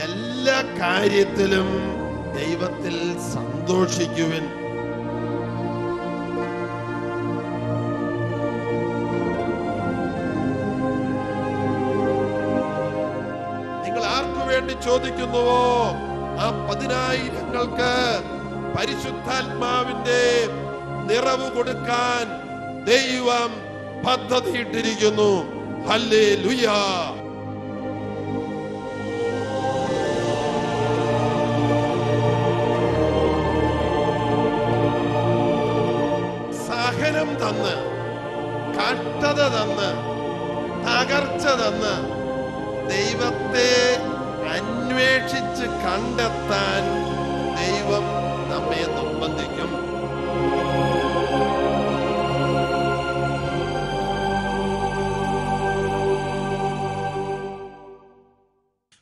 എല്ലാ കാര്യത്തിലും ദൈവത്തിൽ സന്തോഷിക്കുവിൻ. നിങ്ങൾ ആർക്കു വേണ്ടി ചോദിക്കുന്നുവോ ആ 10,000-ങ്ങൾക്ക് പരിശുദ്ധാത്മാവിന്റെ നിറവ് കൊടുക്കാൻ ദൈവം പദ്ധതിയിട്ടിരിക്കുന്നു. ഹല്ലേലൂയ. സഹനം തന്ന്, കഷ്ടത തന്ന്, തകർച്ച തന്ന് ദൈവത്തെ അന്വേഷിച്ച് കണ്ടെത്താൻ ദൈവം നമ്മെ നിർബന്ധിക്കും.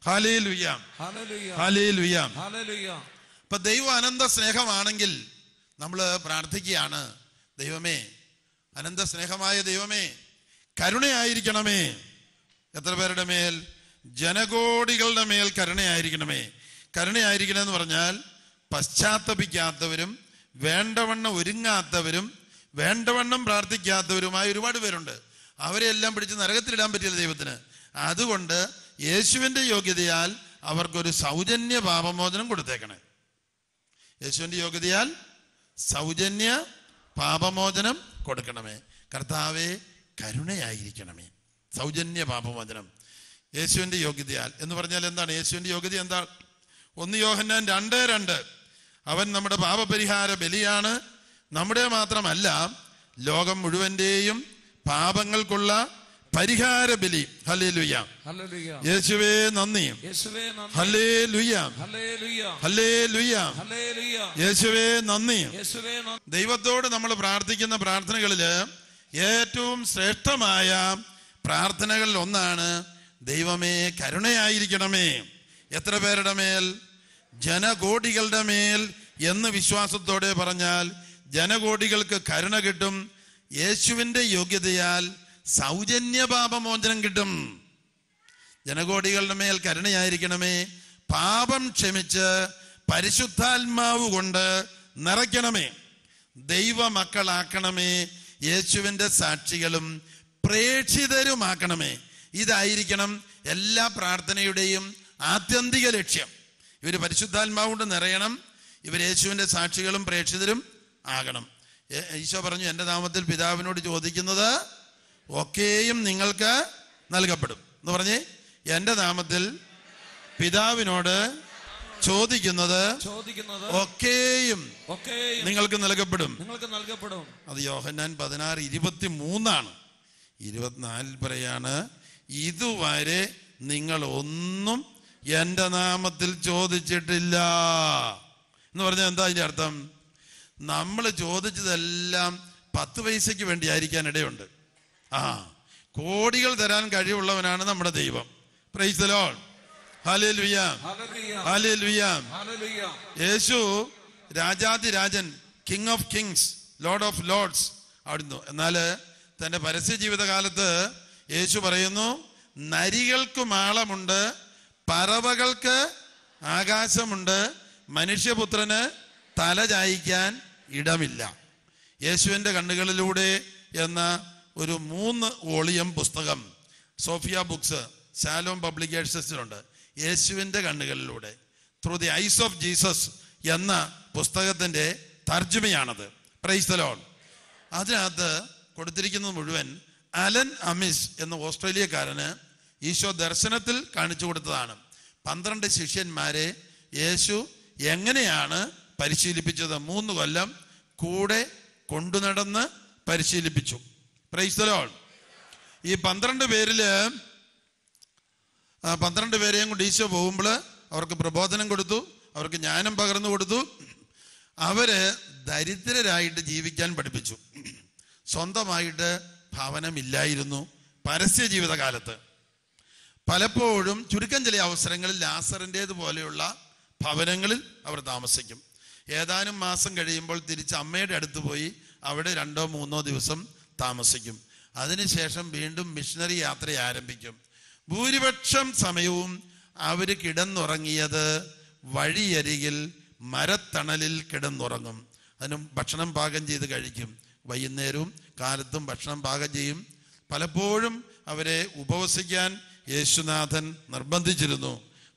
Hallelujah, hallelujah, hallelujah. ഇപ്പൊ ദൈവം അനന്ത സ്നേഹമാണെങ്കിൽ നമ്മൾ പ്രാർത്ഥിക്കുകയാണ്, ദൈവമേ, അനന്ത സ്നേഹമായ ദൈവമേ, കരുണയായിരിക്കണമേ. എത്ര പേരുടെ മേൽ? ജനകോടികളുടെ മേൽ കരുണയായിരിക്കണമേ. കരുണയായിരിക്കണമെന്ന് പറഞ്ഞാൽ പശ്ചാത്തപിക്കാത്തവരും വേണ്ടവണ്ണം ഒരുങ്ങാത്തവരും വേണ്ടവണ്ണം പ്രാർത്ഥിക്കാത്തവരുമായ ഒരുപാട് പേരുണ്ട്. അവരെല്ലാം പിടിച്ച് നരകത്തിലിടാൻ പറ്റില്ല ദൈവത്തിന്. അതുകൊണ്ട് യേശുവിന്റെ യോഗ്യതയാൽ അവർക്കൊരു സൗജന്യ പാപമോചനം കൊടുത്തേക്കണേ. യേശുവിന്റെ യോഗ്യതയാൽ സൗജന്യ പാപമോചനം കൊടുക്കണമേ. കർത്താവേ, കരുണയായിരിക്കണമേ. സൗജന്യ പാപമോചനം യേശുവിന്റെ യോഗ്യതയാൽ എന്ന് പറഞ്ഞാൽ എന്താണ്? യേശുവിന്റെ യോഗ്യത എന്താ? 1 യോഹന്നാൻ 2:2 അവൻ നമ്മുടെ പാപപരിഹാര ബലിയാണ്. നമ്മുടെ മാത്രമല്ല, ലോകം മുഴുവന്റെയും പാപങ്ങൾക്കുള്ള പരിഹാര ബലി. ഹല്ലേലൂയ, യേശുവേ നന്ദി. ഹല്ലേലൂയ, ഹല്ലേലൂയ, യേശുവേ നന്ദി. ദൈവത്തോട് നമ്മൾ പ്രാർത്ഥിക്കുന്ന പ്രാർത്ഥനകളില് ഏറ്റവും ശ്രേഷ്ഠമായ പ്രാർത്ഥനകളിൽ ഒന്നാണ് ദൈവമേ, കരുണയായിരിക്കണമേ. എത്ര പേരുടെ മേൽ? ജനകോടികളുടെ മേൽ എന്ന് വിശ്വാസത്തോടെ പറഞ്ഞാൽ ജനകോടികൾക്ക് കരുണ കിട്ടും. യേശുവിന്റെ യോഗ്യതയാൽ സൗജന്യ പാപമോചനം കിട്ടും. ജനകോടികളുടെ മേൽ കരുണയായിരിക്കണമേ. പാപം ക്ഷമിച്ച് പരിശുദ്ധാത്മാവ് കൊണ്ട് നിറയ്ക്കണമേ. ദൈവമക്കളാക്കണമേ. യേശുവിന്റെ സാക്ഷികളും പ്രേക്ഷിതരുമാക്കണമേ. ഇതായിരിക്കണം എല്ലാ പ്രാർത്ഥനയുടെയും ആത്യന്തിക ലക്ഷ്യം. ഇവർ പരിശുദ്ധാത്മാവ് കൊണ്ട് നിറയണം. ഇവർ യേശുവിന്റെ സാക്ഷികളും പ്രേക്ഷിതരും ആകണം. ഈശോ പറഞ്ഞു, എൻ്റെ നാമത്തിൽ പിതാവിനോട് ചോദിക്കുന്നത് ഒക്കെയും നിങ്ങൾക്ക് നൽകപ്പെടും എന്ന് പറഞ്ഞേ. എൻ്റെ നാമത്തിൽ പിതാവിനോട് ചോദിക്കുന്നത് ഒക്കെയും നിങ്ങൾക്ക് നൽകപ്പെടും. അത് യോഹന്നാൻ 16:23 24 പറയാണ്, ഇതുവരെ നിങ്ങൾ ഒന്നും എൻ്റെ നാമത്തിൽ ചോദിച്ചിട്ടില്ല എന്ന് പറഞ്ഞാൽ എന്താ അതിൻ്റെ അർത്ഥം? നമ്മൾ ചോദിച്ചതെല്ലാം 10 പൈസയ്ക്ക് വേണ്ടി ആയിരിക്കാൻ ഇടയുണ്ട്. കോടികൾ തരാൻ കഴിവുള്ളവനാണ് നമ്മുടെ ദൈവം. Praise the Lord. Hallelujah, hallelujah. Yesu രാജാതിരാജൻ, king of kings, Lord of lords ആയിരുന്നു. എന്നാൽ തന്റെ പരസ്യ ജീവിതകാലത്ത് യേശു പറയുന്നു, നരികൾക്ക് മാളമുണ്ട്, പറവകൾക്ക് ആകാശമുണ്ട്, മനുഷ്യപുത്രന് തല ചായ്ക്കാൻ ഇടമില്ല. യേശുവിന്റെ കണ്ണുകളിലൂടെ എന്ന ഒരു 3 വോളിയം പുസ്തകം സോഫിയ ബുക്സ്, ശാലോം പബ്ലിക്കേഷൻസിലുണ്ട്. യേശുവിന്റെ കണ്ണുകളിലൂടെ, through the eyes of Jesus എന്ന പുസ്തകത്തിന്റെ തർജ്ജമയാണത്. Price the Lord. അതിനകത്ത് കൊടുത്തിരിക്കുന്നത് മുഴുവൻ അലൻ അമിസ് എന്ന ഓസ്ട്രേലിയക്കാരന് ഈശോ ദർശനത്തിൽ കാണിച്ചു കൊടുത്തതാണ്. 12 ശിഷ്യന്മാരെ യേശു എങ്ങനെയാണ് പരിശീലിപ്പിച്ചത്? 3 കൊല്ലം കൂടെ കൊണ്ടുനടന്ന് പരിശീലിപ്പിച്ചു. Praise the Lord. ഈ 12 പേരില് 12 പേരെയും കൊണ്ട് ഈശോ പോകുമ്പോൾ അവർക്ക് പ്രബോധനം കൊടുത്തു, അവർക്ക് ജ്ഞാനം പകർന്നു കൊടുത്തു. അവര് ദരിദ്രരായിട്ട് ജീവിക്കാൻ പഠിപ്പിച്ചു. സ്വന്തമായിട്ട് ഭവനമില്ലായിരുന്നു പരസ്യ ജീവിതകാലത്ത്. പലപ്പോഴും ചുരുക്കം ചില അവസരങ്ങളിൽ ലാസറിൻ്റേത് പോലെയുള്ള ഭവനങ്ങളിൽ അവർ താമസിക്കും. ഏതാനും മാസം കഴിയുമ്പോൾ തിരിച്ച് അമ്മയുടെ അടുത്ത് പോയി അവിടെ 2-3 ദിവസം താമസിക്കും. അതിനുശേഷം വീണ്ടും മിഷണറി യാത്ര ആരംഭിക്കും. ഭൂരിപക്ഷം സമയവും അവര് കിടന്നുറങ്ങിയത് വഴിയരികിൽ മരത്തണലിൽ കിടന്നുറങ്ങും. അതിനും ഭക്ഷണം പാകം ചെയ്ത് കഴിക്കും. വൈകുന്നേരവും കാലത്തും ഭക്ഷണം പാകം ചെയ്യും. പലപ്പോഴും അവരെ ഉപവസിക്കാൻ യേശുനാഥൻ നിർബന്ധിച്ചിരുന്നു.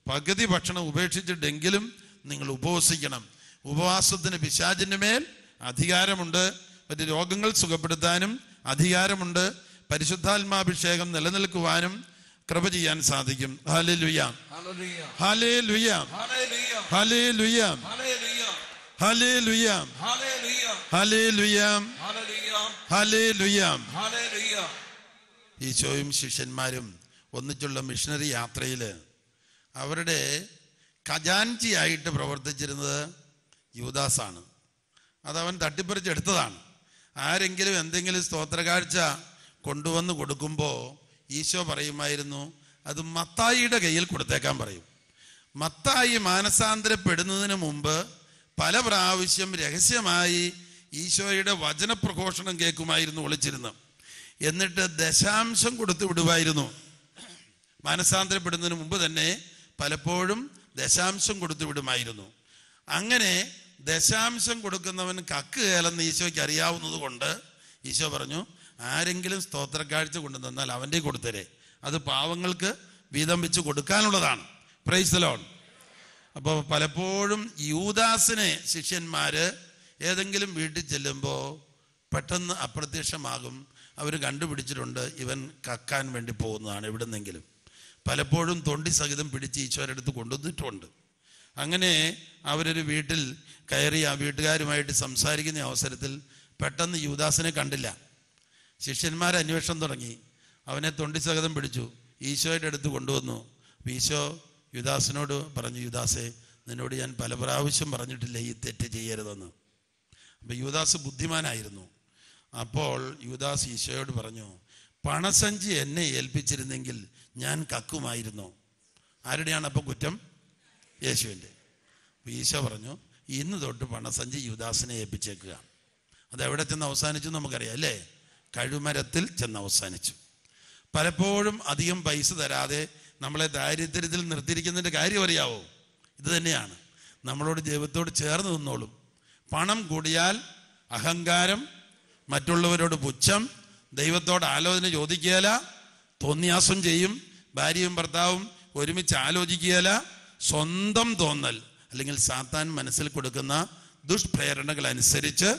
പകുതി ഭക്ഷണം ഉപേക്ഷിച്ചിട്ടെങ്കിലും നിങ്ങൾ ഉപവസിക്കണം. ഉപവാസത്തിന് പിശാചിന്റെ മേൽ അധികാരമുണ്ട്. മറ്റ് രോഗങ്ങൾ സുഖപ്പെടുത്താനും അധികാരമുണ്ട്. പരിശുദ്ധാത്മാഭിഷേകം നിലനിൽക്കുവാനും കൃപ ചെയ്യാൻ സാധിക്കും. Hallelujah, hallelujah, hallelujah, hallelujah, hallelujah, hallelujah. ഈശോയും ശിഷ്യന്മാരും ഒന്നിച്ചുള്ള മിഷണറി യാത്രയിൽ അവരുടെ ഖജാൻജിയായിട്ട് പ്രവർത്തിച്ചിരുന്നത് യൂദാസാണ്. അതവൻ തട്ടിപ്പറിച്ചെടുത്തതാണ്. ആരെങ്കിലും എന്തെങ്കിലും സ്തോത്രകാഴ്ച കൊണ്ടുവന്ന് കൊടുക്കുമ്പോൾ ഈശോ പറയുമായിരുന്നു, അത് മത്തായിയുടെ കയ്യിൽ കൊടുത്തേക്കാൻ പറയും. മത്തായി മാനസാന്തരപ്പെടുന്നതിന് മുമ്പ് പല പ്രാവശ്യം രഹസ്യമായി ഈശോയുടെ വചനപ്രഘോഷണം കേൾക്കുമായിരുന്നു ഒളിച്ചിരുന്ന്. എന്നിട്ട് ദശാംശം കൊടുത്തു വിടുമായിരുന്നു. മാനസാന്തരപ്പെടുന്നതിന് മുമ്പ് തന്നെ പലപ്പോഴും ദശാംശം കൊടുത്തു വിടുമായിരുന്നു. അങ്ങനെ ദശാംശം കൊടുക്കുന്നവൻ കക്ക് കേലെന്ന് ഈശോയ്ക്ക് അറിയാവുന്നത് കൊണ്ട് ഈശോ പറഞ്ഞു, ആരെങ്കിലും സ്തോത്രക്കാഴ്ച കൊണ്ടു തന്നാൽ അവൻ്റെ കൊടുത്തരേ, അത് പാവങ്ങൾക്ക് വീതം വെച്ച് കൊടുക്കാനുള്ളതാണ്. Price the Lord. അപ്പോൾ പലപ്പോഴും യൂദാസിനെ ശിഷ്യന്മാര് ഏതെങ്കിലും വീട്ടിൽ ചെല്ലുമ്പോൾ പെട്ടെന്ന് അപ്രത്യക്ഷമാകും. അവർ കണ്ടുപിടിച്ചിട്ടുണ്ട് ഇവൻ കക്കാൻ വേണ്ടി പോകുന്നതാണ് എവിടുന്നെങ്കിലും. പലപ്പോഴും തൊണ്ടി സഹിതം പിടിച്ച് ഈശോയുടെ അടുത്ത് കൊണ്ടുവന്നിട്ടുണ്ട്. അങ്ങനെ അവരൊരു വീട്ടിൽ കയറി ആ വീട്ടുകാരുമായിട്ട് സംസാരിക്കുന്ന അവസരത്തിൽ പെട്ടെന്ന് യൂദാസിനെ കണ്ടില്ല. ശിഷ്യന്മാർ അന്വേഷണം തുടങ്ങി. അവനെ തൊണ്ടി സഹിതം പിടിച്ചു ഈശോയുടെ അടുത്ത് കൊണ്ടുവന്നു. ഈശോ യൂദാസിനോട് പറഞ്ഞു, യൂദാസേ, നിന്നോട് ഞാൻ പല പ്രാവശ്യം പറഞ്ഞിട്ടില്ല ഈ തെറ്റ് ചെയ്യരുതെന്ന്. അപ്പം യൂദാസ് ബുദ്ധിമാനായിരുന്നു. അപ്പോൾ യൂദാസ് ഈശോയോട് പറഞ്ഞു, പണസഞ്ചി എന്നെ ഏൽപ്പിച്ചിരുന്നെങ്കിൽ ഞാൻ കക്കുമായിരുന്നു. ആരുടെയാണ് അപ്പം കുറ്റം? യേശുവിൻ്റെ. ഈശോ പറഞ്ഞു, ഇന്ന് തൊട്ട് പണസഞ്ചി യൂദാസിനെ ഏൽപ്പിച്ചേക്കുക. അതെവിടെ ചെന്ന് അവസാനിച്ചു നമുക്കറിയാം അല്ലേ? കഴുമരത്തിൽ ചെന്ന് അവസാനിച്ചു. പലപ്പോഴും അധികം പൈസ തരാതെ നമ്മളെ ദാരിദ്ര്യത്തിൽ നിർത്തിയിരിക്കുന്നതിൻ്റെ കാര്യം അറിയാവോ? ഇത് തന്നെയാണ്. നമ്മളോട് ദൈവത്തോട് ചേർന്ന് നിന്നോളും. പണം കൂടിയാൽ അഹങ്കാരം, മറ്റുള്ളവരോട് പുച്ഛം, ദൈവത്തോട് ആലോചന ചോദിക്കുകയില്ല, തോന്നിയാസം ചെയ്യും, ഭാര്യയും ഭർത്താവും ഒരുമിച്ച് ആലോചിക്കുകയില്ല, സ്വന്തം തോന്നൽ അല്ലെങ്കിൽ സാത്താൻ മനസ്സിൽ കൊടുക്കുന്ന ദുഷ്പ്രേരണകൾ അനുസരിച്ച്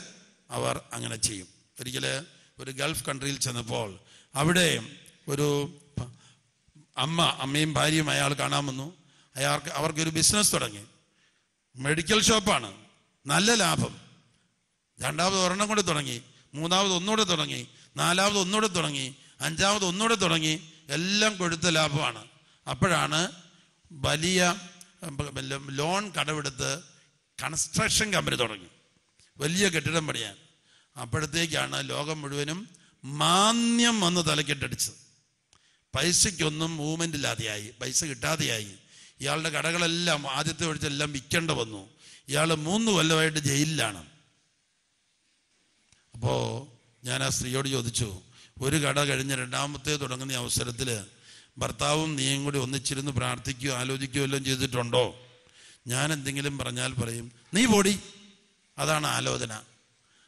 അവർ അങ്ങനെ ചെയ്യും. ഒരിക്കൽ ഒരു ഗൾഫ് കൺട്രിയിൽ ചെന്നപ്പോൾ അവിടെ ഒരു അമ്മയും ഭാര്യയും അയാൾ കാണാൻ വന്നു. അവർക്കൊരു ബിസിനസ് തുടങ്ങി. മെഡിക്കൽ ഷോപ്പാണ്, നല്ല ലാഭം. രണ്ടാമത് ഒരെണ്ണം കൂടെ തുടങ്ങി, മൂന്നാമത് ഒന്നുകൂടെ തുടങ്ങി, നാലാമത് ഒന്നുകൂടെ തുടങ്ങി, അഞ്ചാമത് ഒന്നുകൂടെ തുടങ്ങി. എല്ലാം കൊടുത്ത ലാഭമാണ്. അപ്പോഴാണ് വലിയ ലോൺ കടമെടുത്ത് കൺസ്ട്രക്ഷൻ കമ്പനി തുടങ്ങി, വലിയ കെട്ടിടം പണിയാൻ. അപ്പോഴത്തേക്കാണ് ലോകം മുഴുവനും മാന്യം വന്ന് തലക്കെട്ടടിച്ചത്. പൈസയ്ക്കൊന്നും മൂവ്മെൻ്റ് ഇല്ലാതെയായി, പൈസ കിട്ടാതെയായി. ഇയാളുടെ കടകളെല്ലാം ആദ്യത്തെ ഒഴിച്ചെല്ലാം വിൽക്കേണ്ട വന്നു. ഇയാൾ 3 കൊല്ലമായിട്ട് ജയിലിലാണ്. അപ്പോൾ ഞാൻ ആ സ്ത്രീയോട് ചോദിച്ചു, ഒരു കട കഴിഞ്ഞ് രണ്ടാമത്തെ തുടങ്ങുന്ന അവസരത്തിൽ ഭർത്താവും നീയും കൂടി ഒന്നിച്ചിരുന്ന് പ്രാർത്ഥിക്കുകയോ ആലോചിക്കുകയോ എല്ലാം ചെയ്തിട്ടുണ്ടോ? ഞാൻ എന്തെങ്കിലും പറഞ്ഞാൽ പറയും, നീ പൊടി, അതാണ് ആലോചന.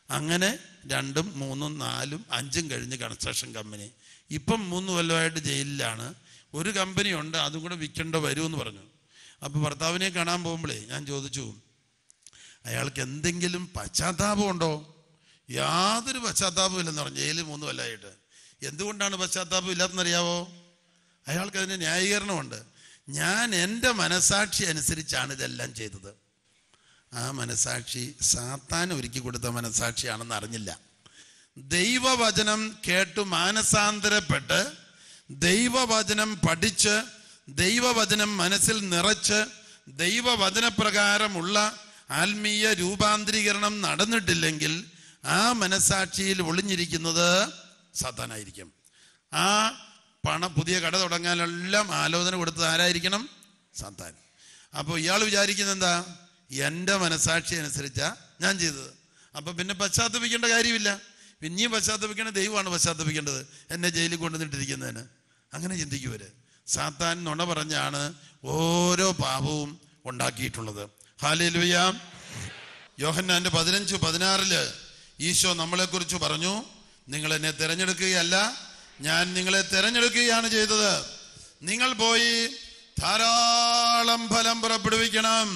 അങ്ങനെ 2, 3, 4, 5 കഴിഞ്ഞ് കൺസ്ട്രക്ഷൻ കമ്പനി. ഇപ്പം 3 കൊല്ലമായിട്ട് ജയിലിലാണ്. ഒരു കമ്പനി ഉണ്ട്, അതും കൂടെ വിൽക്കേണ്ട വരുമെന്ന് പറഞ്ഞു. അപ്പോൾ ഭർത്താവിനെ കാണാൻ പോകുമ്പോഴേ ഞാൻ ചോദിച്ചു, അയാൾക്ക് എന്തെങ്കിലും പശ്ചാത്താപം ഉണ്ടോ? യാതൊരു പശ്ചാത്താപം ഇല്ലെന്ന് പറഞ്ഞു. ജയിലിൽ 3 കൊല്ലമായിട്ട്. എന്തുകൊണ്ടാണ് പശ്ചാത്താപം ഇല്ലാത്തെന്നറിയാവോ? അയാൾക്ക് അതിന് ന്യായീകരണമുണ്ട്. ഞാൻ എൻ്റെ മനസാക്ഷി അനുസരിച്ചാണ് ഇതെല്ലാം ചെയ്തത്. ആ മനസാക്ഷി സാത്താൻ ഒരുക്കി കൊടുത്ത മനസാക്ഷിയാണെന്ന് അറിഞ്ഞില്ല. ദൈവവചനം കേട്ടു മാനസാന്തരപ്പെട്ട് ദൈവവചനം പഠിച്ച് ദൈവവചനം മനസ്സിൽ നിറച്ച് ദൈവവചനപ്രകാരമുള്ള ആത്മീയ രൂപാന്തരീകരണം നടന്നിട്ടില്ലെങ്കിൽ ആ മനസാക്ഷിയിൽ ഒളിഞ്ഞിരിക്കുന്നത് സാത്താനായിരിക്കും. ആ പുതിയ കട തുടങ്ങാനെല്ലാം ആലോചന കൊടുത്തത് ആരായിരിക്കണം? സാത്താൻ. അപ്പോൾ ഇയാൾ വിചാരിക്കുന്നത് എന്താ? എൻ്റെ മനസാക്ഷി അനുസരിച്ചാ ഞാൻ ചെയ്തത്. അപ്പം പിന്നെ പശ്ചാത്തപിക്കേണ്ട കാര്യമില്ല. പിന്നെയും പശ്ചാത്തപിക്കേണ്ട ദൈവമാണ് പശ്ചാത്തപിക്കേണ്ടത്, എന്നെ ജയിലിൽ കൊണ്ടുവന്നിട്ടിരിക്കുന്നതിന്. അങ്ങനെ ചിന്തിക്കുവര്. സാത്താൻ നുണ പറഞ്ഞാണ് ഓരോ പാപവും ഉണ്ടാക്കിയിട്ടുള്ളത്. ഹല്ലേലൂയ. യോഹന്നാന്റെ 15:16 ഈശോ നമ്മളെക്കുറിച്ച് പറഞ്ഞു, നിങ്ങൾ എന്നെ തിരഞ്ഞെടുക്കുകയല്ല, ഞാൻ നിങ്ങളെ തിരഞ്ഞെടുക്കുകയാണ് ചെയ്തത്. നിങ്ങൾ പോയി ധാരാളം ഫലം പുറപ്പെടുവിക്കണം.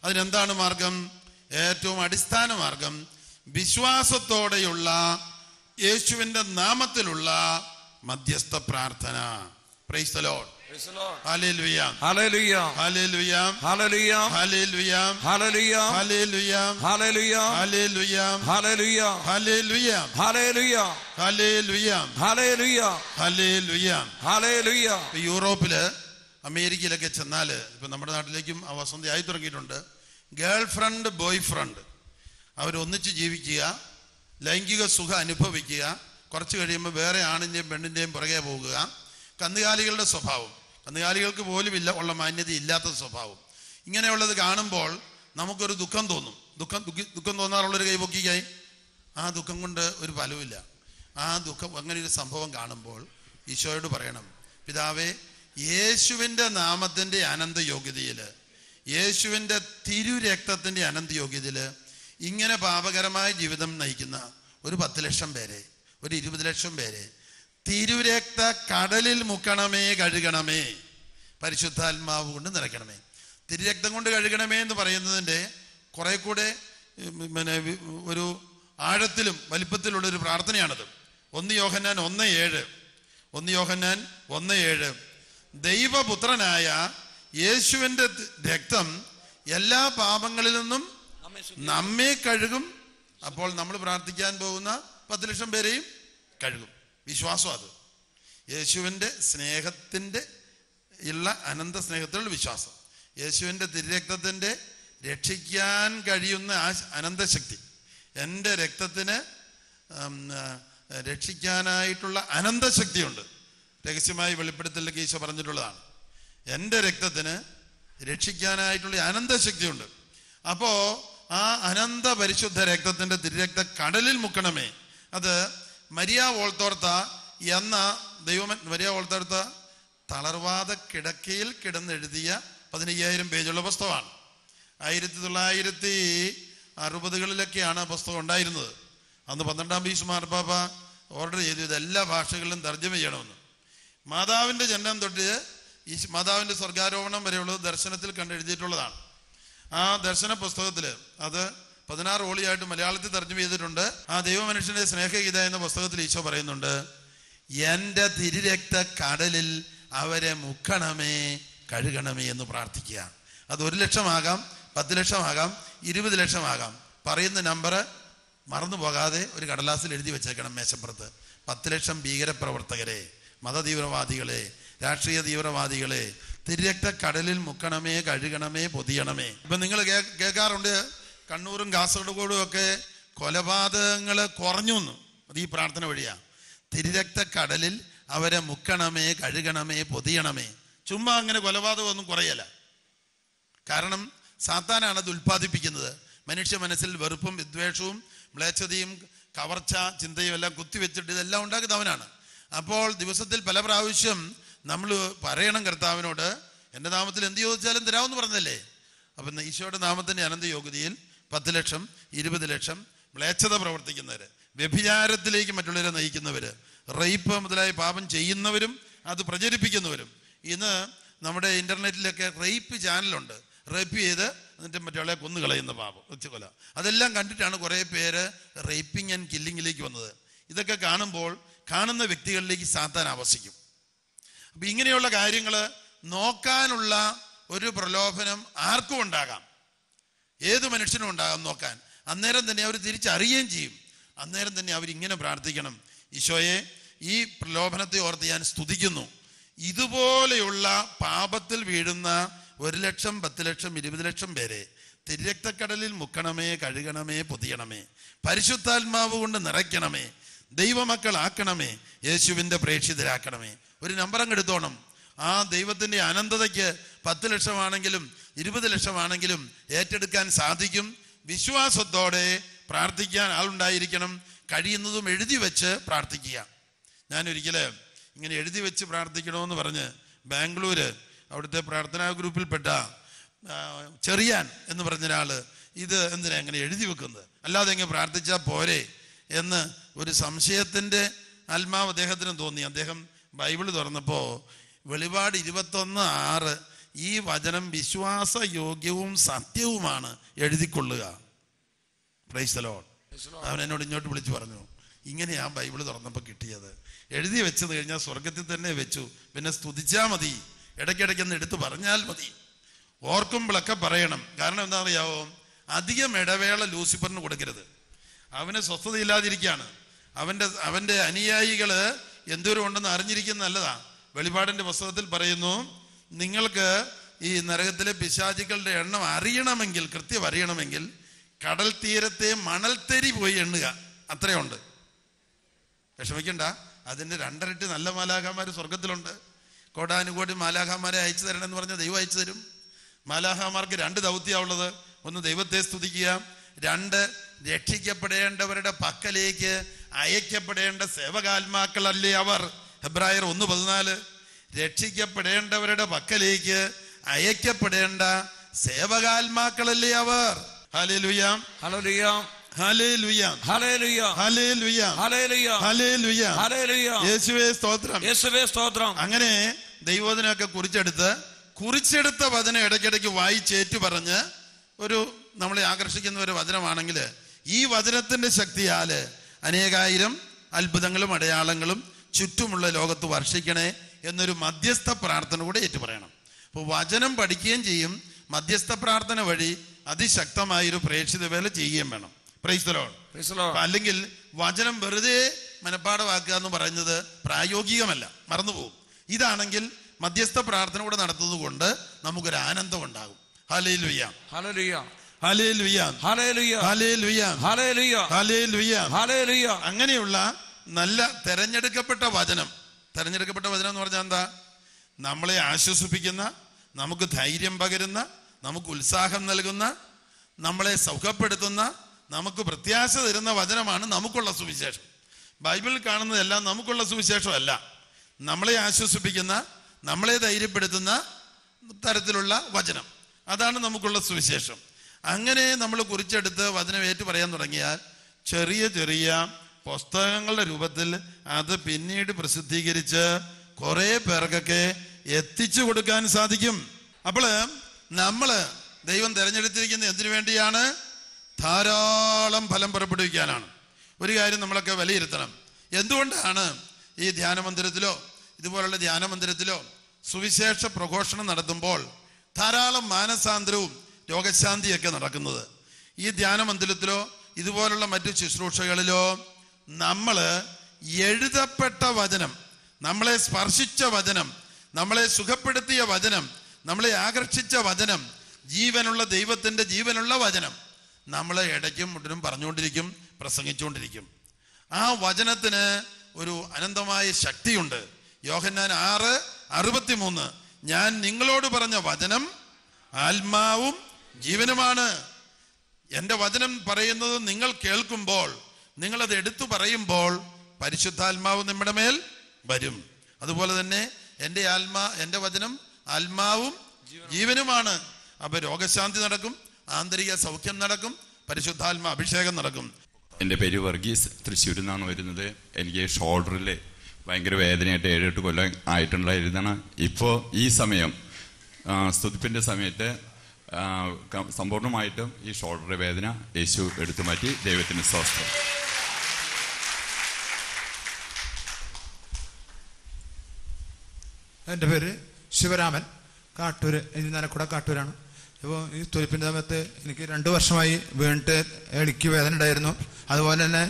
അതിനെന്താണ് മാർഗം? ഏറ്റവും അടിസ്ഥാന മാർഗം വിശ്വാസത്തോടെയുള്ള യേശുവിന്റെ നാമത്തിലുള്ള മധ്യസ്ഥ പ്രാർത്ഥന. Praise the Lord. Hallelujah. Hallelujah. Hallelujah. Hallelujah. Hallelujah. Hallelujah. Hallelujah. Hallelujah. Hallelujah. Hallelujah. Hallelujah. Hallelujah. Hallelujah. Hallelujah. Hallelujah. Hallelujah. യൂറോപ്പില് അമേരിക്കയിലൊക്കെ ചെന്നാല്, ഇപ്പൊ നമ്മുടെ നാട്ടിലേക്കും ആ വസന്തി ആയി തുടങ്ങിയിട്ടുണ്ട്, ഗേൾ ഫ്രണ്ട് ബോയ് ഫ്രണ്ട് അവരൊന്നിച്ച് ജീവിക്കുക, ലൈംഗിക സുഖം അനുഭവിക്കുക, കുറച്ച് കഴിയുമ്പോൾ വേറെ ആണിൻ്റെയും പെണ്ണിൻ്റെയും പുറകെ പോകുക. കന്നുകാലികളുടെ സ്വഭാവം, കന്നുകാലികൾക്ക് പോലും ഉള്ള മാന്യത ഇല്ലാത്ത സ്വഭാവം. ഇങ്ങനെയുള്ളത് കാണുമ്പോൾ നമുക്കൊരു ദുഃഖം തോന്നും. ദുഃഖം തോന്നാറുള്ളൊരു കൈപൊക്കിക്കായി. ആ ദുഃഖം കൊണ്ട് ഒരു ഫലവുമില്ല. ആ ദുഃഖം, അങ്ങനെ ഒരു സംഭവം കാണുമ്പോൾ ഈശോയോട് പറയണം, പിതാവേ, യേശുവിൻ്റെ നാമത്തിൻ്റെ അനന്ത യോഗ്യതയിൽ, യേശുവിൻ്റെ തിരുരക്തത്തിൻ്റെ അനന്ത യോഗ്യതയിൽ ഇങ്ങനെ പാപകരമായ ജീവിതം നയിക്കുന്ന ഒരു 10 ലക്ഷം പേരെ, ഒരു 20 ലക്ഷം പേരെ തിരുരക്ത കടലിൽ മുക്കണമേ, കഴുകണമേ, പരിശുദ്ധാത്മാവ് കൊണ്ട് നിറയ്ക്കണമേ. തിരുരക്തം കൊണ്ട് കഴുകണമേ എന്ന് പറയുന്നതിൻ്റെ കുറെ കൂടെ ഒരു ആഴത്തിലും വലിപ്പത്തിലുള്ളൊരു പ്രാർത്ഥനയാണത്. 1 യോഹന്നാൻ 1:7. 1 യോഹന്നാൻ 1:7. ദൈവപുത്രനായ യേശുവിൻ്റെ രക്തം എല്ലാ പാപങ്ങളിൽ നിന്നും നമ്മെ കഴുകും. അപ്പോൾ നമ്മൾ പ്രാർത്ഥിക്കാൻ പോകുന്ന 10 ലക്ഷം പേരെയും കഴുകും. വിശ്വാസം അത് യേശുവിൻ്റെ സ്നേഹത്തിൻ്റെ ഉള്ള അനന്ത സ്നേഹത്തിലുള്ള വിശ്വാസം, യേശുവിൻ്റെ തിരുരക്തത്തിൻ്റെ രക്ഷിക്കാൻ കഴിയുന്ന ആ അനന്തശക്തി, എൻ്റെ രക്തത്തിന് രക്ഷിക്കാനായിട്ടുള്ള അനന്തശക്തിയുണ്ട്. രഹസ്യമായി വെളിപ്പെടുത്തലിലേക്ക് ഈശോ പറഞ്ഞിട്ടുള്ളതാണ്. എൻ്റെ രക്തത്തിന് രക്ഷിക്കാനായിട്ടുള്ള അനന്തശക്തിയുണ്ട്. അപ്പോൾ ആ അനന്ത പരിശുദ്ധ രക്തത്തിൻ്റെ തിരുരക്ത കടലിൽ മുക്കണമേ. അത് മരിയ വോൾത്തോർത്ത എന്ന മരിയ വോൾത്തോർത്ത തളർവാദ കിടക്കയിൽ കിടന്നെഴുതിയ 15,000 പേജുള്ള പുസ്തകമാണ്. 1960-കളിലൊക്കെയാണ് ആ പുസ്തകം ഉണ്ടായിരുന്നത്. അന്ന് 12-ാം പീസ് മാർപ്പാപ്പ ഓർഡർ ചെയ്തു ഇത് എല്ലാ ഭാഷകളിലും തർജ്ജമ ചെയ്യണമെന്ന്. മാതാവിൻ്റെ ജനനം തൊട്ട് ഈ മാതാവിൻ്റെ സ്വർഗാരോഹണം വരെയുള്ളത് ദർശനത്തിൽ കണ്ടെഴുതിയിട്ടുള്ളതാണ്. ആ ദർശന പുസ്തകത്തിൽ അത് 16 ഓളിയായിട്ട് മലയാളത്തിൽ തർജ്ജമ ചെയ്തിട്ടുണ്ട്. ആ ദൈവമനുഷ്യന്റെ സ്നേഹഗീത എന്ന പുസ്തകത്തിൽ ഈശോ പറയുന്നുണ്ട്, എൻ്റെ തിരുരക്ത കടലിൽ അവരെ മുക്കണമേ, കഴുകണമേ എന്ന് പ്രാർത്ഥിക്കുക. അത് 1 ലക്ഷമാകാം, 10 ലക്ഷമാകാം, 20 ലക്ഷമാകാം. പറയുന്ന നമ്പർ മറന്നു പോകാതെ ഒരു കടലാസിൽ എഴുതി വെച്ചേക്കണം മേശപ്പുറത്ത്. 10 ലക്ഷം ഭീകരപ്രവർത്തകരെ, മതതീവ്രവാദികളെ, രാഷ്ട്രീയ തീവ്രവാദികളെ തിരുരക്ത കടലിൽ മുക്കണമേ, കഴുകണമേ, പൊതിയണമേ. ഇപ്പൊ നിങ്ങൾ കേൾക്കാറുണ്ട് കണ്ണൂരും കാസർഗോഡും ഒക്കെ കൊലപാതകങ്ങൾ കുറഞ്ഞു എന്ന്. അത് ഈ പ്രാർത്ഥന വഴിയാ. തിരുരക്ത കടലിൽ അവരെ മുക്കണമേ, കഴുകണമേ, പൊതിയണമേ. ചുമ്മാ അങ്ങനെ കൊലപാതകമൊന്നും കുറയല്ല. കാരണം സാത്താനാണ് അത് ഉൽപ്പാദിപ്പിക്കുന്നത്. മനുഷ്യ മനസ്സിൽ വെറുപ്പും വിദ്വേഷവും മ്ലേച്ഛതയും കവർച്ച ചിന്തയും എല്ലാം കുത്തിവെച്ചിട്ട് ഇതെല്ലാം ഉണ്ടാക്കുന്നത് അവനാണ്. അപ്പോൾ ദിവസത്തിൽ പല പ്രാവശ്യം നമ്മൾ പറയണം കർത്താവിനോട്, എൻ്റെ നാമത്തിൽ എന്ത് ചോദിച്ചാലും തരാമെന്ന് പറഞ്ഞല്ലേ. അപ്പം ഈശോയുടെ നാമത്തിൻ്റെ അനന്ത യോഗ്യതയിൽ 10 ലക്ഷം, 20 ലക്ഷം മ്ലേച്ഛത പ്രവർത്തിക്കുന്നവർ, വ്യഭിചാരത്തിലേക്ക് മറ്റുള്ളവരെ നയിക്കുന്നവർ, റേപ്പ് മുതലായ പാപം ചെയ്യുന്നവരും അത് പ്രചരിപ്പിക്കുന്നവരും. ഇന്ന് നമ്മുടെ ഇൻ്റർനെറ്റിലൊക്കെ റേപ്പ് ചാനലുണ്ട്. റേപ്പ് ചെയ്ത് എന്നിട്ട് മറ്റുള്ളവരെ കൊന്നുകളയുന്ന പാപം, കൊല. അതെല്ലാം കണ്ടിട്ടാണ് കുറേ പേര് റേപ്പിംഗ് ആൻഡ് കില്ലിങ്ങിലേക്ക് വന്നത്. ഇതൊക്കെ കാണുമ്പോൾ കാണുന്ന വ്യക്തികളിലേക്ക് സാത്താൻ ആവസിക്കും. അപ്പം ഇങ്ങനെയുള്ള കാര്യങ്ങൾ നോക്കാനുള്ള ഒരു പ്രലോഭനം ആർക്കും ഉണ്ടാകാം, ഏത് മനുഷ്യനും ഉണ്ടാകാം നോക്കാൻ. അന്നേരം തന്നെ അവർ തിരിച്ചറിയുകയും ചെയ്യും. അന്നേരം തന്നെ അവരിങ്ങനെ പ്രാർത്ഥിക്കണം, ഈശോയെ, ഈ പ്രലോഭനത്തെ ഓർത്ത് ഞാൻ സ്തുതിക്കുന്നു. ഇതുപോലെയുള്ള പാപത്തിൽ വീഴുന്ന 1 ലക്ഷം, 10 ലക്ഷം, 20 ലക്ഷം പേരെ തിരുരക്തക്കടലിൽ മുക്കണമേ, കഴുകണമേ, പൊതിയണമേ, പരിശുദ്ധാത്മാവ് കൊണ്ട് നിറയ്ക്കണമേ, ദൈവമക്കളാക്കണമേ, യേശുവിൻ്റെ പ്രേക്ഷിതരാക്കണമേ. ഒരു നമ്പറങ്ങ് എടുത്തോണം. ആ ദൈവത്തിൻ്റെ അനന്തതയ്ക്ക് 10 ലക്ഷമാണെങ്കിലും 20 ലക്ഷമാണെങ്കിലും ഏറ്റെടുക്കാൻ സാധിക്കും. വിശ്വാസത്തോടെ പ്രാർത്ഥിക്കാൻ ആളുണ്ടായിരിക്കണം. കഴിയുന്നതും എഴുതി വെച്ച് പ്രാർത്ഥിക്കുക. ഞാനൊരിക്കൽ ഇങ്ങനെ എഴുതി വെച്ച് പ്രാർത്ഥിക്കണമെന്ന് പറഞ്ഞ് ബാംഗ്ലൂര് അവിടുത്തെ പ്രാർത്ഥനാ ഗ്രൂപ്പിൽപ്പെട്ട ചെറിയാൻ എന്ന് പറഞ്ഞൊരാള് ഇത് എന്തിനാ എങ്ങനെ എഴുതി വെക്കുന്നത്, അല്ലാതെ എങ്ങനെ പ്രാർത്ഥിച്ചാൽ പോരെ എന്ന് ഒരു സംശയത്തിൻ്റെ ആത്മാവ് അദ്ദേഹത്തിന് തോന്നി. അദ്ദേഹം ബൈബിൾ തുറന്നപ്പോൾ വെളിപാട് 21:6 ഈ വചനം വിശ്വാസയോഗ്യവും സത്യവുമാണ്, എഴുതിക്കൊള്ളുക. Praise the Lord. അവൻ എന്നോട് ഇങ്ങോട്ട് വിളിച്ചു പറഞ്ഞു, ഇങ്ങനെയാ ബൈബിൾ തുറന്നപ്പോൾ കിട്ടിയത്, എഴുതി വെച്ചത് കഴിഞ്ഞാൽ സ്വർഗത്തിൽ തന്നെ വെച്ചു, പിന്നെ സ്തുതിച്ചാൽ മതി, ഇടയ്ക്കിടയ്ക്കൊന്ന് എടുത്ത് പറഞ്ഞാൽ മതി, ഓർക്കുമ്പോഴൊക്കെ പറയണം. കാരണം എന്താ അറിയാവോ, അധികം ഇടവേള ലൂസിഫറിന് കൊടുക്കരുത്. അവന് സ്വസ്ഥതയില്ലാതിരിക്കുകയാണ്. അവൻ്റെ അനുയായികള് എന്തോരം ഉണ്ടെന്ന് അറിഞ്ഞിരിക്കുന്ന നല്ലതാ. വെളിപാടിന്റെ പുസ്തകത്തിൽ പറയുന്നു, നിങ്ങൾക്ക് ഈ നരകത്തിലെ പിശാചുക്കളുടെ എണ്ണം അറിയണമെങ്കിൽ, കൃത്യം അറിയണമെങ്കിൽ കടൽ തീരത്തെ മണൽത്തരി പോയി എണ്ണുക, അത്രയുണ്ട്. വിഷമിക്കണ്ട, അതിൻ്റെ 2 ഇരട്ടി നല്ല മാലാഖമാർ സ്വർഗത്തിലുണ്ട്. കോടാനുകോടി മാലാഖമാരെ അയച്ചു തരണമെന്ന് പറഞ്ഞാൽ ദൈവം അയച്ചു തരും. മാലാഖമാർക്ക് 2 ദൗത്യമുള്ളത്. ഒന്ന്, ദൈവത്തെ സ്തുതിക്കുക. 2, രക്ഷിക്കപ്പെടേണ്ടവരുടെ പക്കലേക്ക് അയക്കപ്പെടേണ്ട സേവകാത്മാക്കളല്ലേ അവർ. ഹെബ്രായർ 1:14. രക്ഷിക്കപ്പെടേണ്ടവരുടെ പക്കലേക്ക് അയക്കപ്പെടേണ്ട സേവകാത്മാക്കളല്ലേ അവർ. Hallelujah, hallelujah, hallelujah, hallelujah, hallelujah, hallelujah, hallelujah. യേശുവേ സ്തോത്രം, യേശുവേ സ്തോത്രം. അങ്ങനെ ദൈവവചനമൊക്കെ കുറിച്ചെടുത്ത വചനം ഇടയ്ക്കിടയ്ക്ക് വായിച്ചേറ്റു പറഞ്ഞ് നമ്മളെ ആകർഷിക്കുന്ന ഒരു വചനമാണെങ്കിൽ ഈ വചനത്തിന്റെ ശക്തിയാല് അനേകായിരം അത്ഭുതങ്ങളും അടയാളങ്ങളും ചുറ്റുമുള്ള ലോകത്ത് വർഷിക്കണേ എന്നൊരു മധ്യസ്ഥ പ്രാർത്ഥന കൂടെ ഏറ്റുപറയണം. അപ്പോൾ വചനം പഠിക്കുകയും ചെയ്യും, മധ്യസ്ഥ പ്രാർത്ഥന വഴി അതിശക്തമായൊരു പ്രേക്ഷിത വേല ചെയ്യുകയും വേണം. Price the Lord. അല്ലെങ്കിൽ വചനം വെറുതെ മനപ്പാഠമാക്കുക എന്ന് പറയുന്നത് പ്രായോഗികമല്ല, മറന്നുപോകും. ഇതാണെങ്കിൽ മധ്യസ്ഥ പ്രാർത്ഥന കൂടെ നടത്തുന്നത് കൊണ്ട് നമുക്കൊരു ആനന്ദം ഉണ്ടാകും. Hallelujah, hallelujah, hallelujah, hallelujah, hallelujah, hallelujah, hallelujah, hallelujah. അങ്ങനെയുള്ള നല്ല തെരഞ്ഞെടുക്കപ്പെട്ട വചനം എന്ന് പറഞ്ഞാൽ എന്താ? നമ്മളെ ആശ്വസിപ്പിക്കുന്ന, നമുക്ക് ധൈര്യം പകരുന്ന, നമുക്ക് ഉത്സാഹം നൽകുന്ന, നമ്മളെ സുഖപ്പെടുത്തുന്ന, നമുക്ക് പ്രത്യാശ തരുന്ന വചനമാണ് നമുക്കുള്ള സുവിശേഷം. ബൈബിളിൽ കാണുന്നതെല്ലാം നമുക്കുള്ള സുവിശേഷമല്ല. നമ്മളെ ആശ്വസിപ്പിക്കുന്ന, നമ്മളെ ധൈര്യപ്പെടുത്തുന്ന തരത്തിലുള്ള വചനം, അതാണ് നമുക്കുള്ള സുവിശേഷം. അങ്ങനെ നമ്മൾ കുറിച്ചെടുത്ത് വചനം ഏറ്റു പറയാൻ തുടങ്ങിയാൽ ചെറിയ ചെറിയ പുസ്തകങ്ങളുടെ രൂപത്തിൽ അത് പിന്നീട് പ്രസിദ്ധീകരിച്ച് കുറെ പേർക്കൊക്കെ എത്തിച്ചു കൊടുക്കാൻ സാധിക്കും. അപ്പോൾ നമ്മള് ദൈവം തിരഞ്ഞെടുത്തിരിക്കുന്ന എന്തിനു വേണ്ടിയാണ്? ധാരാളം ഫലം പുറപ്പെടുവിക്കാനാണ്. ഒരു കാര്യം നമ്മളൊക്കെ വിലയിരുത്തണം. എന്തുകൊണ്ടാണ് ഈ ധ്യാനമന്ദിരത്തിലോ ഇതുപോലുള്ള ധ്യാനമന്ദിരത്തിലോ സുവിശേഷ പ്രഘോഷണം നടത്തുമ്പോൾ ധാരാളം മാനസാന്തരവും രോഗശാന്തിയൊക്കെ നടക്കുന്നത്? ഈ ധ്യാനമന്ദിരത്തിലോ ഇതുപോലുള്ള മറ്റു ശുശ്രൂഷകളിലോ നമ്മൾ എഴുതപ്പെട്ട വചനം, നമ്മളെ സ്പർശിച്ച വചനം, നമ്മളെ സുഖപ്പെടുത്തിയ വചനം, നമ്മളെ ആകർഷിച്ച വചനം, ജീവനുള്ള ദൈവത്തിൻ്റെ ജീവനുള്ള വചനം നമ്മൾ ഇടയ്ക്കും മുട്ടിനും പറഞ്ഞുകൊണ്ടിരിക്കും, പ്രസംഗിച്ചുകൊണ്ടിരിക്കും. ആ വചനത്തിന് ഒരു അനന്തമായ ശക്തിയുണ്ട്. യോഹന്നാൻ 6:63 ഞാൻ നിങ്ങളോട് പറഞ്ഞ വചനം ആത്മാവും ജീവനുമാണ്. എൻ്റെ വചനം പറയുന്നത് നിങ്ങൾ കേൾക്കുമ്പോൾ, നിങ്ങളത് എടുത്തു പറയുമ്പോൾ പരിശുദ്ധാത്മാവ് നമ്മുടെ മേൽ വരും. അതുപോലെ തന്നെ എൻ്റെ വചനം ആത്മാവും ജീവനുമാണ്. അപ്പൊ രോഗശാന്തി നടക്കും, ആന്തരിക സൗഖ്യം നടക്കും, പരിശുദ്ധാത്മാ അഭിഷേകം നടക്കും. എൻ്റെ പേര് വർഗീസ്, തൃശ്ശൂരിൽ നിന്നാണ് വരുന്നത്. എനിക്ക് ഷോൾഡറിൽ ഭയങ്കര വേദനയായിട്ട് 7-8 കൊല്ലം ആയിട്ടുണ്ടായിരുന്നാണ്. ഇപ്പോൾ ഈ സമയം സ്തുതിപ്പിൻ്റെ സമയത്ത് സമ്പൂർണ്ണമായിട്ടും ഈ ഷോൾഡർ വേദന യേശു എടുത്തു മാറ്റി. ദൈവത്തിന് സ്തോത്രം. എൻ്റെ പേര് ശിവരാമൻ, കാട്ടൂര്, നനക്കുട കാട്ടൂരാണ്. ഇപ്പോൾ ഈ സ്തുതിപ്പിൻ്റെ സമയത്ത് എനിക്ക് 2 വർഷമായി വീണിട്ട് എളിക്ക് വേദന ഉണ്ടായിരുന്നു. അതുപോലെ തന്നെ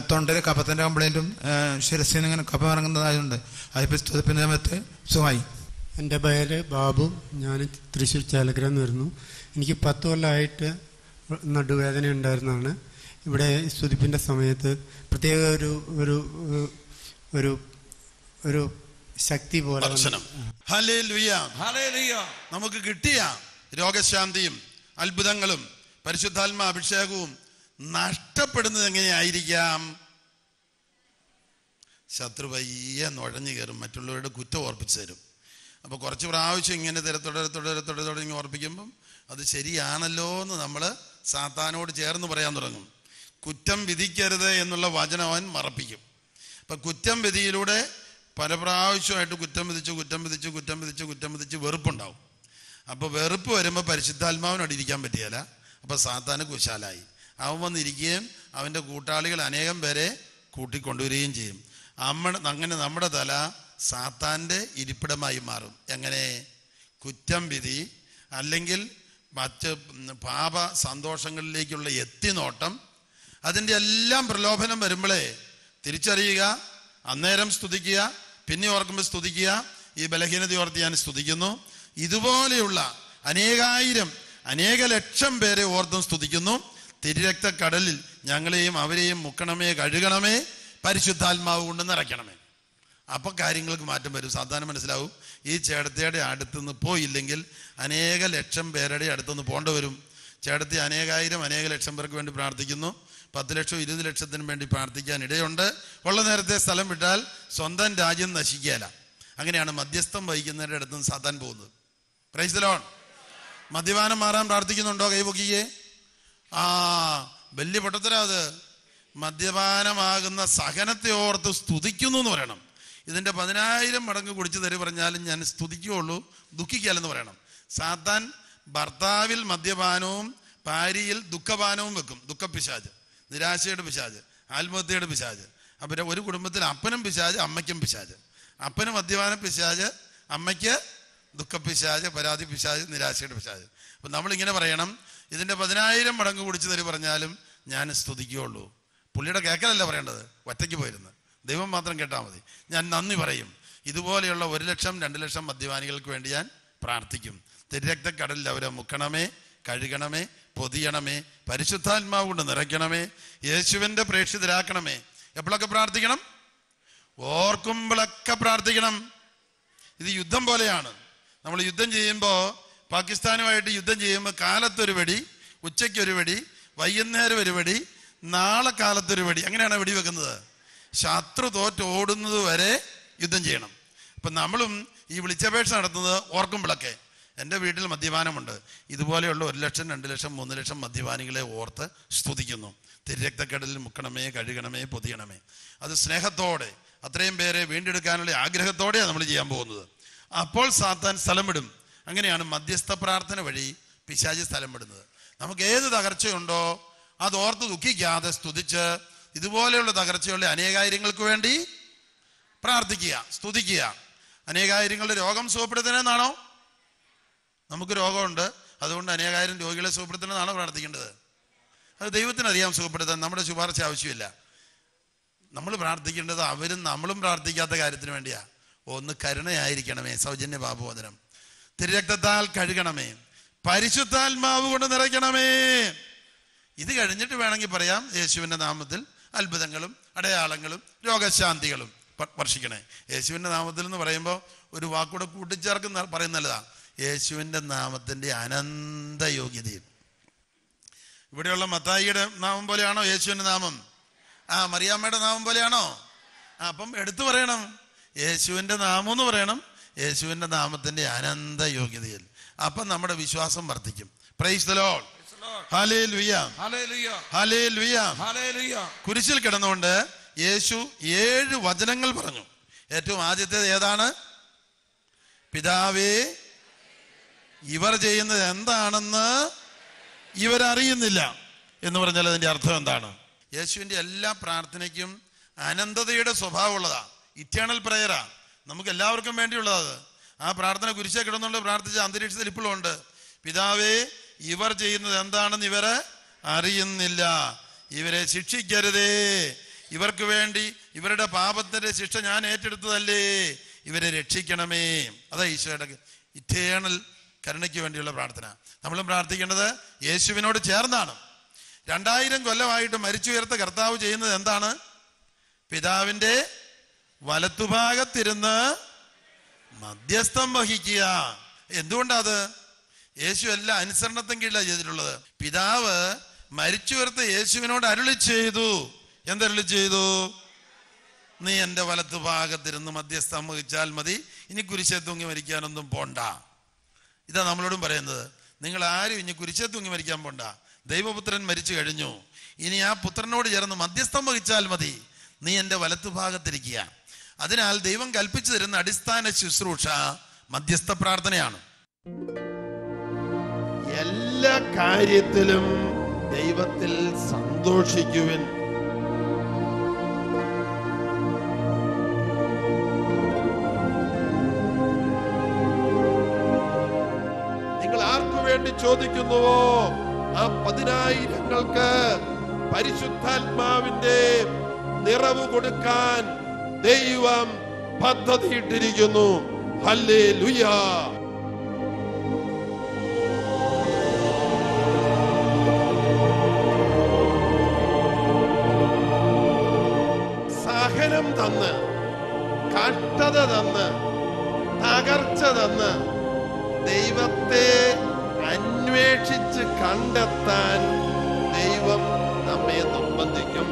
തൊണ്ടയിൽ കഫത്തിൻ്റെ കംപ്ലൈൻറ്റും ശിരസിൽ നിന്ന് ഇങ്ങനെ കഫം ഇറങ്ങുന്നതായതുകൊണ്ട് അതിപ്പോൾ സ്തുതിപ്പിൻ്റെ സമയത്ത് സുഖമായി. എൻ്റെ പേര് ബാബു, ഞാൻ തൃശ്ശൂർ ചേലക്കരന്ന് വരുന്നു. എനിക്ക് 10 കൊല്ലമായിട്ട് നടുവേദന ഉണ്ടായിരുന്നതാണ്. ഇവിടെ സ്തുതിപ്പിൻ്റെ സമയത്ത് പ്രത്യേക ഒരു ശക്തി പോലെ നമുക്ക് കിട്ടിയ രോഗശാന്തിയും അത്ഭുതങ്ങളും പരിശുദ്ധാത്മാ അഭിഷേകവും നഷ്ടപ്പെടുന്നത് എങ്ങനെയായിരിക്കാം? ശത്രു പയ്യെ നുഴഞ്ഞു കയറും, മറ്റുള്ളവരുടെ കുറ്റം ഓർപ്പിച്ചു തരും. അപ്പോൾ കുറച്ച് പ്രാവശ്യം ഇങ്ങനെ തുടരെ ഓർപ്പിക്കുമ്പം അത് ശരിയാണല്ലോ എന്ന് നമ്മൾ സാത്താനോട് ചേർന്ന് പറയാൻ തുടങ്ങും. കുറ്റം വിധിക്കരുത് എന്നുള്ള വചനം അവൻ മറപ്പിക്കും. അപ്പം കുറ്റം വിധിയിലൂടെ പല പ്രാവശ്യമായിട്ട് കുറ്റം വിധിച്ച് വെറുപ്പുണ്ടാവും. അപ്പോൾ വെറുപ്പ് വരുമ്പോൾ പരിശുദ്ധാത്മാവിനോട് ഇരിക്കാൻ പറ്റിയല്ല. അപ്പോൾ സാത്താന് കുശാലായി. അവൻ വന്നിരിക്കുകയും അവൻ്റെ കൂട്ടാളികൾ അനേകം പേരെ കൂട്ടിക്കൊണ്ടുവരികയും ചെയ്യും. അങ്ങനെ നമ്മുടെ തല സാത്താൻ്റെ ഇരിപ്പിടമായി മാറും. എങ്ങനെ? കുറ്റം വിധി, അല്ലെങ്കിൽ മറ്റ് പാപ സന്തോഷങ്ങളിലേക്കുള്ള എത്തിനോട്ടം, അതിൻ്റെ എല്ലാം പ്രലോഭനം വരുമ്പോഴേ തിരിച്ചറിയുക, അന്നേരം സ്തുതിക്കുക, പിന്നെ ഓർക്കുമ്പോൾ സ്തുതിക്കുക. ഈ ബലഹീനത ഓർത്ത് ഞാൻ സ്തുതിക്കുന്നു. ഇതുപോലെയുള്ള അനേക ലക്ഷം പേരെ ഓർത്തും സ്തുതിക്കുന്നു. തിരുരക്ത കടലിൽ ഞങ്ങളെയും അവരെയും മുക്കണമേ, കഴുകണമേ, പരിശുദ്ധാത്മാവ് കൊണ്ട് നിറയ്ക്കണമേ. അപ്പോൾ കാര്യങ്ങൾക്ക് മാറ്റം വരും. സാധാരണ മനസ്സിലാവും. ഈ ചേട്ടത്തിയുടെ അടുത്തുനിന്ന് പോയില്ലെങ്കിൽ അനേക ലക്ഷം പേരുടെ അടുത്തുനിന്ന് പോകേണ്ടി വരും. ചേട്ടത്തി അനേക ലക്ഷം പേർക്ക് വേണ്ടി പ്രാർത്ഥിക്കുന്നു. 10 ലക്ഷം 20 ലക്ഷത്തിനും വേണ്ടി പ്രാർത്ഥിക്കാൻ ഇടയുണ്ട്. ഉള്ള നേരത്തെ സ്ഥലം വിട്ടാൽ സ്വന്തം രാജ്യം നശിക്കുകയില്ല. അങ്ങനെയാണ് മധ്യസ്ഥം വഹിക്കുന്നവരുടെ അടുത്തുനിന്ന് സാത്താൻ പോകുന്നത്. Price the Lord. മദ്യപാനം മാറാൻ പ്രാർത്ഥിക്കുന്നുണ്ടോ? കൈപൊക്കിയേ. വലിയ പൊട്ടത്തരാ അത്. മദ്യപാനമാകുന്ന സഹനത്തെ ഓർത്ത് സ്തുതിക്കുന്നു എന്ന് പറയണം. ഇതിൻ്റെ 10,000 മടങ്ങ് കുടിച്ചു തരി പറഞ്ഞാലും ഞാൻ സ്തുതിക്കുകയുള്ളൂ, ദുഃഖിക്കാലെന്ന് പറയണം. സാത്താൻ ഭർത്താവിൽ മദ്യപാനവും ഭാര്യയിൽ ദുഃഖപാനവും വെക്കും. ദുഃഖപ്പിശാച്, നിരാശയുടെ പിശാച്, ആത്മഹത്യയുടെ പിശാച്. അപ്പം ഒരു കുടുംബത്തിൽ അപ്പനും പിശാച്, അമ്മയ്ക്കും പിശാച്. അപ്പന് മദ്യപാന പിശാച്, അമ്മയ്ക്ക് ദുഃഖപ്പിശാച്, പരാതി പിശാച്, നിരാശയുടെ പിശാച്. അപ്പം നമ്മളിങ്ങനെ പറയണം, ഇതിൻ്റെ 10,000 മടങ്ങ് കുടിച്ചു തരി പറഞ്ഞാലും ഞാൻ സ്തുതിക്കുകയുള്ളൂ. പുള്ളിയുടെ കേൾക്കലല്ല പറയേണ്ടത്, ഒറ്റയ്ക്ക് പോയിരുന്ന് ദൈവം മാത്രം കേട്ടാൽ മതി. ഞാൻ നന്ദി പറയും. ഇതുപോലെയുള്ള 1 ലക്ഷം 2 ലക്ഷം മദ്യപാനികൾക്ക് വേണ്ടി ഞാൻ പ്രാർത്ഥിക്കും. തിരുരക്തക്കടലിൽ അവരെ മുക്കണമേ, കഴുകണമേ, പൊതിയണമേ, പരിശുദ്ധാത്മാവ് കൊണ്ട് നിറയ്ക്കണമേ, യേശുവിൻ്റെ പ്രേക്ഷിതരാക്കണമേ. എപ്പോഴൊക്കെ പ്രാർത്ഥിക്കണം? ഓർക്കുമ്പോഴൊക്കെ പ്രാർത്ഥിക്കണം. ഇത് യുദ്ധം പോലെയാണ്. നമ്മൾ യുദ്ധം ചെയ്യുമ്പോൾ, പാകിസ്ഥാനുമായിട്ട് യുദ്ധം ചെയ്യുമ്പോൾ കാലത്തൊരു വെടി, ഉച്ചയ്ക്കൊരു വെടി, വൈകുന്നേരം ഒരു വെടി, നാളെ കാലത്തൊരു വെടി, അങ്ങനെയാണ് വെടി വെക്കുന്നത്. ശത്രു തോറ്റോടുന്നത് വരെ യുദ്ധം ചെയ്യണം. അപ്പം നമ്മളും ഈ വിളിച്ചപേക്ഷ നടത്തുന്നത് ഓർക്കുമ്പോഴൊക്കെ. എൻ്റെ വീട്ടിൽ മദ്യപാനമുണ്ട്. ഇതുപോലെയുള്ള 1 ലക്ഷം 2 ലക്ഷം 3 ലക്ഷം മദ്യപാനികളെ ഓർത്ത് സ്തുതിക്കുന്നു. തിരുരക്തക്കടലിൽ മുക്കണമേ, കഴുകണമേ, പൊതിയണമേ. അത് സ്നേഹത്തോടെ, അത്രയും പേരെ വീണ്ടെടുക്കാനുള്ള ആഗ്രഹത്തോടെയാണ് നമ്മൾ ചെയ്യാൻ പോകുന്നത്. അപ്പോൾ സാത്താൻ സ്ഥലം വിടും. അങ്ങനെയാണ് മധ്യസ്ഥ പ്രാർത്ഥന വഴി പിശാചി സ്ഥലം വിടുന്നത്. നമുക്ക് ഏത് തകർച്ചയുണ്ടോ അത് ഓർത്ത് ദുഃഖിക്കാതെ സ്തുതിച്ച് ഇതുപോലെയുള്ള തകർച്ചയുള്ള അനേകായിരങ്ങൾക്ക് വേണ്ടി പ്രാർത്ഥിക്കുക, സ്തുതിക്കുക. അനേകായിരങ്ങളുടെ രോഗം സുഖപ്പെടുത്തണമെന്നാണോ? നമുക്ക് രോഗമുണ്ട്, അതുകൊണ്ട് അനേകായിരം രോഗികളെ സുഖപ്പെടുത്തണമെന്നാണോ പ്രാർത്ഥിക്കേണ്ടത്? അത് ദൈവത്തിനറിയാം സുഖപ്പെടുത്താൻ. നമ്മുടെ ശുപാർശ ആവശ്യമില്ല. നമ്മൾ പ്രാർത്ഥിക്കേണ്ടത് അവരും നമ്മളും പ്രാർത്ഥിക്കാത്ത കാര്യത്തിന് വേണ്ടിയാ. ഒന്ന് കരുണയായിരിക്കണമേ, സൗജന്യ പാപമോചനം. തിരുരക്തത്താൽ കഴുകണമേ, പരിശുദ്ധാത്മാവ് കൊണ്ട് നിറയ്ക്കണമേ. ഇത് കഴിഞ്ഞിട്ട് വേണമെങ്കിൽ പറയാം, യേശുവിൻ്റെ നാമത്തിൽ അത്ഭുതങ്ങളും അടയാളങ്ങളും രോഗശാന്തികളും വർഷിക്കണേ. യേശുവിൻ്റെ നാമത്തിൽ എന്ന് പറയുമ്പോൾ ഒരു വാക്കൂടെ കൂട്ടിച്ചേർക്കുന്ന പറയുന്നല്ലതാ. യേശുവിൻ്റെ നാമത്തിൻ്റെ അനന്ത യോഗ്യതയും. ഇവിടെയുള്ള മത്തായിയുടെ നാമം പോലെയാണോ യേശുവിൻ്റെ നാമം? മറിയാമ്മയുടെ നാമം പോലെയാണോ? അപ്പം എടുത്തു പറയണം, യേശുവിൻ്റെ നാമം എന്ന് പറയണം. യേശുവിൻ്റെ നാമത്തിൻ്റെ അനന്ത യോഗ്യതയിൽ. അപ്പം നമ്മുടെ വിശ്വാസം വർദ്ധിക്കും. Price the Lord. Hallelujah, hallelujah, hallelujah. കുരിശിൽ കിടന്നുകൊണ്ട് യേശു 7 വചനങ്ങൾ പറഞ്ഞു. ഏറ്റവും ആദ്യത്തേത് ഏതാണ്? പിതാവേ, ഇവർ ചെയ്യുന്നത് എന്താണെന്ന് ഇവരറിയുന്നില്ല എന്ന് പറഞ്ഞാൽ അതിൻ്റെ അർത്ഥം എന്താണ്? യേശുവിൻ്റെ എല്ലാ പ്രാർത്ഥനയ്ക്കും അനന്തതയുടെ സ്വഭാവമുള്ളതാ. ഇറ്റേണൽ പ്രയറാ. നമുക്ക് എല്ലാവർക്കും വേണ്ടിയുള്ളത്. ആ പ്രാർത്ഥന കുരിശേ കിടന്നുകൊണ്ട് പ്രാർത്ഥിച്ച അന്തരീക്ഷത്തിൽ ഇപ്പോഴും ഉണ്ട്. പിതാവേ, ഇവർ ചെയ്യുന്നത് എന്താണെന്ന് ഇവര് അറിയുന്നില്ല, ഇവരെ ശിക്ഷിക്കരുതേ, ഇവർക്ക് വേണ്ടി ഇവരുടെ പാപത്തിന്റെ ശിക്ഷ ഞാൻ ഏറ്റെടുത്തതല്ലേ, ഇവരെ രക്ഷിക്കണമേ. അതാ ഈശോയുടെ ഇറ്റേണൽ കരുണയ്ക്ക് വേണ്ടിയുള്ള പ്രാർത്ഥന. നമ്മളും പ്രാർത്ഥിക്കേണ്ടത് യേശുവിനോട് ചേർന്നാണ്. 2000 കൊല്ലമായിട്ട് മരിച്ചുയർത്ത കർത്താവ് ചെയ്യുന്നത് എന്താണ്? പിതാവിൻ്റെ വലത്തുഭാഗത്തിരുന്ന് മധ്യസ്ഥം വഹിക്കുക. എന്തുകൊണ്ടത്? യേശു എല്ലാ അനുസരണത്തും കീഴിലാണ് ചെയ്തിട്ടുള്ളത്. പിതാവ് മരിച്ചുയർത്ത യേശുവിനോട് അരുളി ചെയ്തു. എന്തരുളി ചെയ്തു? നീ എൻ്റെ വലത്തുഭാഗത്തിരുന്ന് മധ്യസ്ഥം വഹിച്ചാൽ മതി, ഇനി കുരിശേ തൂങ്ങി മരിക്കാനൊന്നും പോണ്ട. ഇതാ നമ്മളോടും പറയുന്നത്. നിങ്ങൾ ആരും ഇനി കുരിശേ തൂങ്ങി മരിക്കാൻ പോണ്ട. ദൈവപുത്രൻ മരിച്ചു കഴിഞ്ഞു. ഇനി ആ പുത്രനോട് ചേർന്ന് മധ്യസ്ഥം വഹിച്ചാൽ മതി. നീ എൻ്റെ വലത്തുഭാഗത്തിരിക്കുക. അതിനാൽ ദൈവം കൽപ്പിച്ചു തരുന്ന അടിസ്ഥാന ശുശ്രൂഷ മധ്യസ്ഥ പ്രാർത്ഥനയാണ്. എല്ലാ കാര്യത്തിലും ദൈവത്തിൽ സന്തോഷിക്കുവിൻ. നിങ്ങൾ ആർക്കു വേണ്ടി ചോദിക്കുന്നുവോ ആ 10,000-ങ്ങൾക്ക് പരിശുദ്ധാത്മാവിന്റെ നിറവ് കൊടുക്കാൻ ദൈവം പദ്ധതിയിട്ടിരിക്കുന്നു. ഹല്ലേലൂയ. സഹനം തന്ന്, കഷ്ടത തന്ന്, തകർച്ച തന്ന് ദൈവത്തെ അന്വേഷിച്ച് കണ്ടെത്താൻ ദൈവം നമ്മെ നിർബന്ധിക്കും.